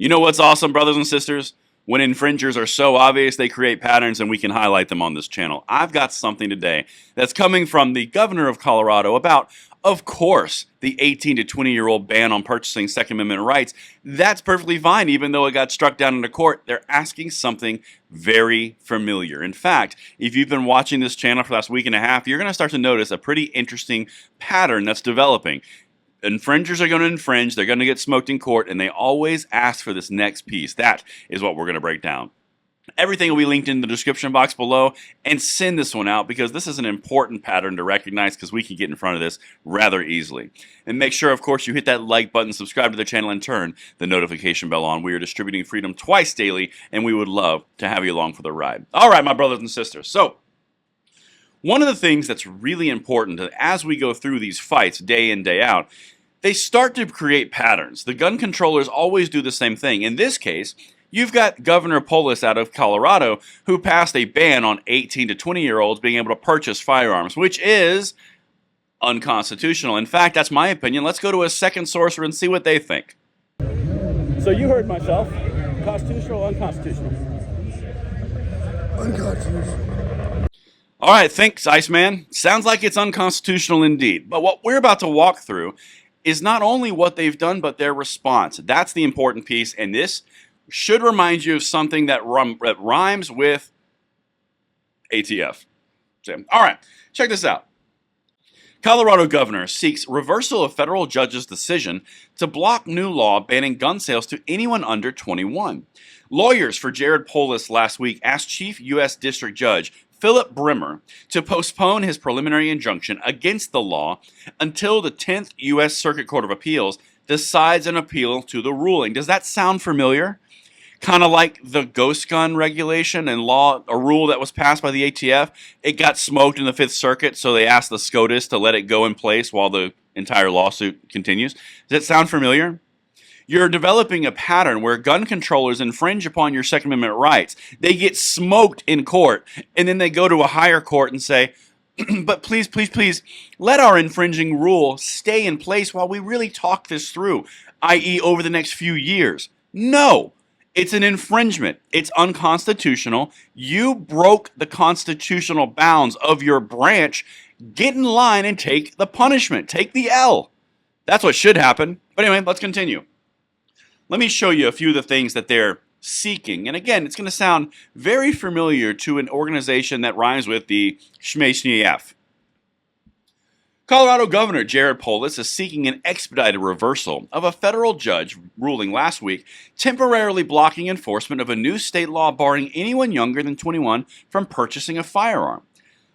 You know what's awesome, brothers and sisters? When infringers are so obvious, they create patterns and we can highlight them on this channel. I've got something today that's coming from the governor of Colorado about, of course, the 18 to 20-year-old ban on purchasing Second Amendment rights. That's perfectly fine, even though it got struck down in the court. They're asking something very familiar. In fact, if you've been watching this channel for the last week and a half, you're going to start to notice a pretty interesting pattern that's developing. Infringers are going to infringe, they're going to get smoked in court, and they always ask for this next piece. That is what we're going to break down. Everything will be linked in the description box below, and send this one out because this is an important pattern to recognize because we can get in front of this rather easily. And make sure, of course, you hit that like button, subscribe to the channel, and turn the notification bell on. We are distributing freedom twice daily, and we would love to have you along for the ride. All right, my brothers and sisters. So, one of the things that's really important as we go through these fights day in, day out, they start to create patterns. The gun controllers always do the same thing. In this case, you've got Governor Polis out of Colorado who passed a ban on 18 to 20-year-olds being able to purchase firearms, which is unconstitutional. In fact, that's my opinion. Let's go to a second sorcerer and see what they think. So you heard myself. Constitutional or unconstitutional? Unconstitutional. All right, thanks, Iceman. Sounds like it's unconstitutional indeed. But what we're about to walk through is not only what they've done, but their response. That's the important piece, and this should remind you of something that rhymes with ATF. All right, check this out. Colorado governor seeks reversal of federal judge's decision to block new law banning gun sales to anyone under 21. Lawyers for Jared Polis last week asked Chief U.S. District Judge Philip Brimmer to postpone his preliminary injunction against the law until the 10th U.S. Circuit Court of Appeals decides an appeal to the ruling. Does that sound familiar? Kind of like the ghost gun regulation and law, a rule that was passed by the ATF. It got smoked in the Fifth Circuit, so they asked the SCOTUS to let it go in place while the entire lawsuit continues. Does that sound familiar? You're developing a pattern where gun controllers infringe upon your Second Amendment rights. They get smoked in court, and then they go to a higher court and say, but please, please, please, let our infringing rule stay in place while we really talk this through, i.e. over the next few years. No, it's an infringement. It's unconstitutional. You broke the constitutional bounds of your branch. Get in line and take the punishment. Take the L. That's what should happen. But anyway, let's continue. Let me show you a few of the things that they're seeking. And again, it's going to sound very familiar to an organization that rhymes with the SHMASHNIF. Colorado Governor Jared Polis is seeking an expedited reversal of a federal judge ruling last week temporarily blocking enforcement of a new state law barring anyone younger than 21 from purchasing a firearm.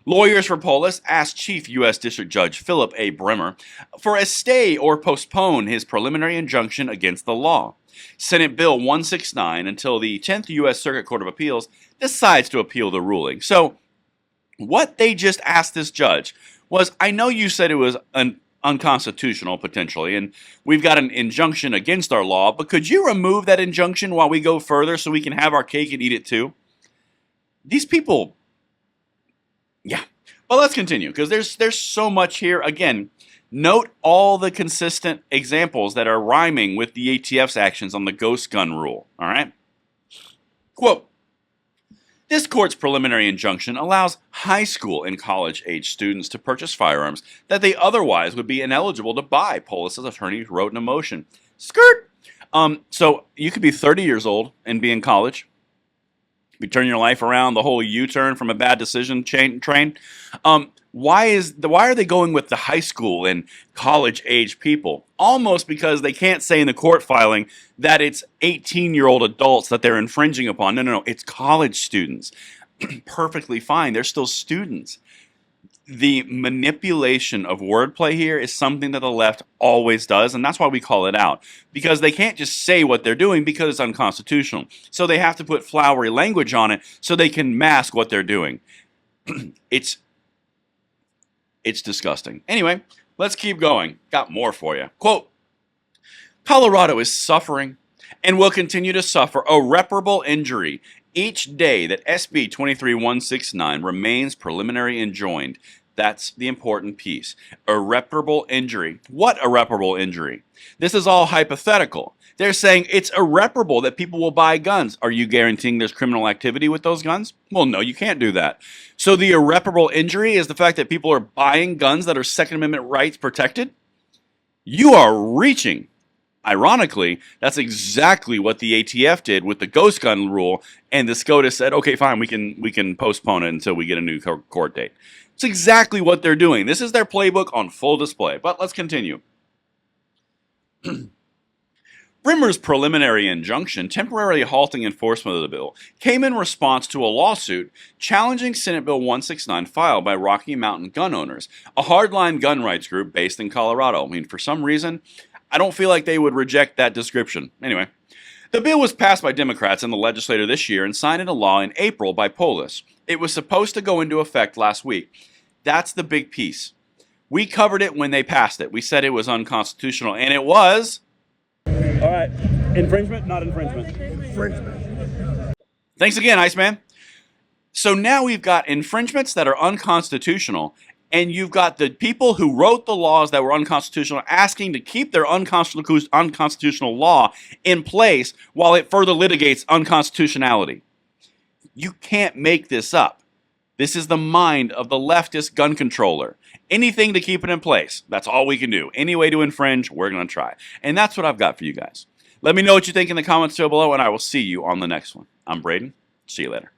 Lawyers for Polis asked Chief U.S. District Judge Philip A. Brimmer for a stay or postpone his preliminary injunction against the law. Senate Bill 169 until the 10th U.S. Circuit Court of Appeals decides to appeal the ruling. So, what they just asked this judge was, I know you said it was unconstitutional potentially, and we've got an injunction against our law, but could you remove that injunction while we go further so we can have our cake and eat it too? These people, yeah. But let's continue, because there's so much here. Again, note all the consistent examples that are rhyming with the ATF's actions on the ghost gun rule, all right? Quote, this court's preliminary injunction allows high school and college-age students to purchase firearms that they otherwise would be ineligible to buy, Polis's attorney wrote in a motion. Skirt! So you could be 30 years old and be in college. You turn your life around, the whole U-turn from a bad decision train. Why are they going with the high school and college-age people? Almost because they can't say in the court filing that it's 18-year-old adults that they're infringing upon. No, it's college students. Perfectly fine. They're still students. The manipulation of wordplay here is something that the left always does, and that's why we call it out. Because they can't just say what they're doing because it's unconstitutional. So they have to put flowery language on it so they can mask what they're doing. It's disgusting. Anyway, let's keep going. Got more for you. Quote, Colorado is suffering and will continue to suffer irreparable injury each day that SB 23169 remains preliminary enjoined. That's the important piece. Irreparable injury. What irreparable injury? This is all hypothetical. They're saying it's irreparable that people will buy guns. Are you guaranteeing there's criminal activity with those guns? Well, no, you can't do that. So the irreparable injury is the fact that people are buying guns that are Second Amendment rights protected? You are reaching. Ironically, that's exactly what the ATF did with the ghost gun rule, and the SCOTUS said, okay, fine, we can postpone it until we get a new court date. It's exactly what they're doing. This is their playbook on full display. But let's continue. Brimmer's preliminary injunction temporarily halting enforcement of the bill came in response to a lawsuit challenging Senate Bill 169 filed by Rocky Mountain gun owners, a hardline gun rights group based in Colorado. I mean, for some reason, I don't feel like they would reject that description. Anyway, the bill was passed by Democrats in the legislature this year and signed into law in April by Polis. It was supposed to go into effect last week. That's the big piece. We covered it when they passed it. We said it was unconstitutional, and it was. All right. Infringement, not infringement. Infringement. Thanks again, Iceman. So now we've got infringements that are unconstitutional, and you've got the people who wrote the laws that were unconstitutional asking to keep their unconstitutional law in place while it further litigates unconstitutionality. You can't make this up. This is the mind of the leftist gun controller. Anything to keep it in place. That's all we can do. Any way to infringe, we're going to try. And that's what I've got for you guys. Let me know what you think in the comments down below, and I will see you on the next one. I'm Braden. See you later.